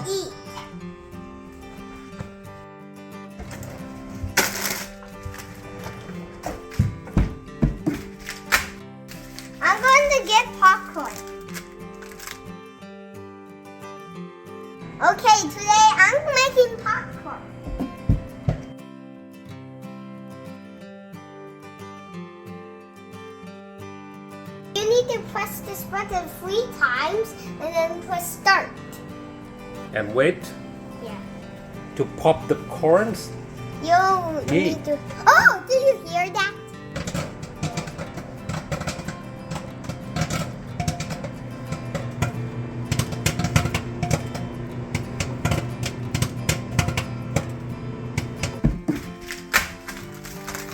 eat. I'm going to get popcorn. Okay, today I'm making popcorn. You need to press this button 3 times and then press start. And wait Yeah. to pop the corns. You need to. Oh, do you hear that?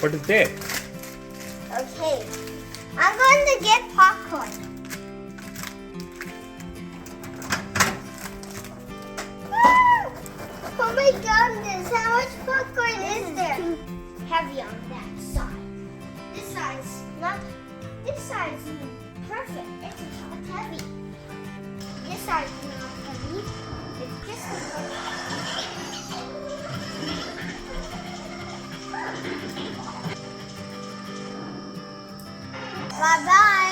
What is that? Okay. I'm going to get popcorn. Ah! Oh my goodness, how much popcorn is there? Too heavy on that side. This side's not. This side's perfect. It's not heavy. This side's not heavy. It's just Bye bye.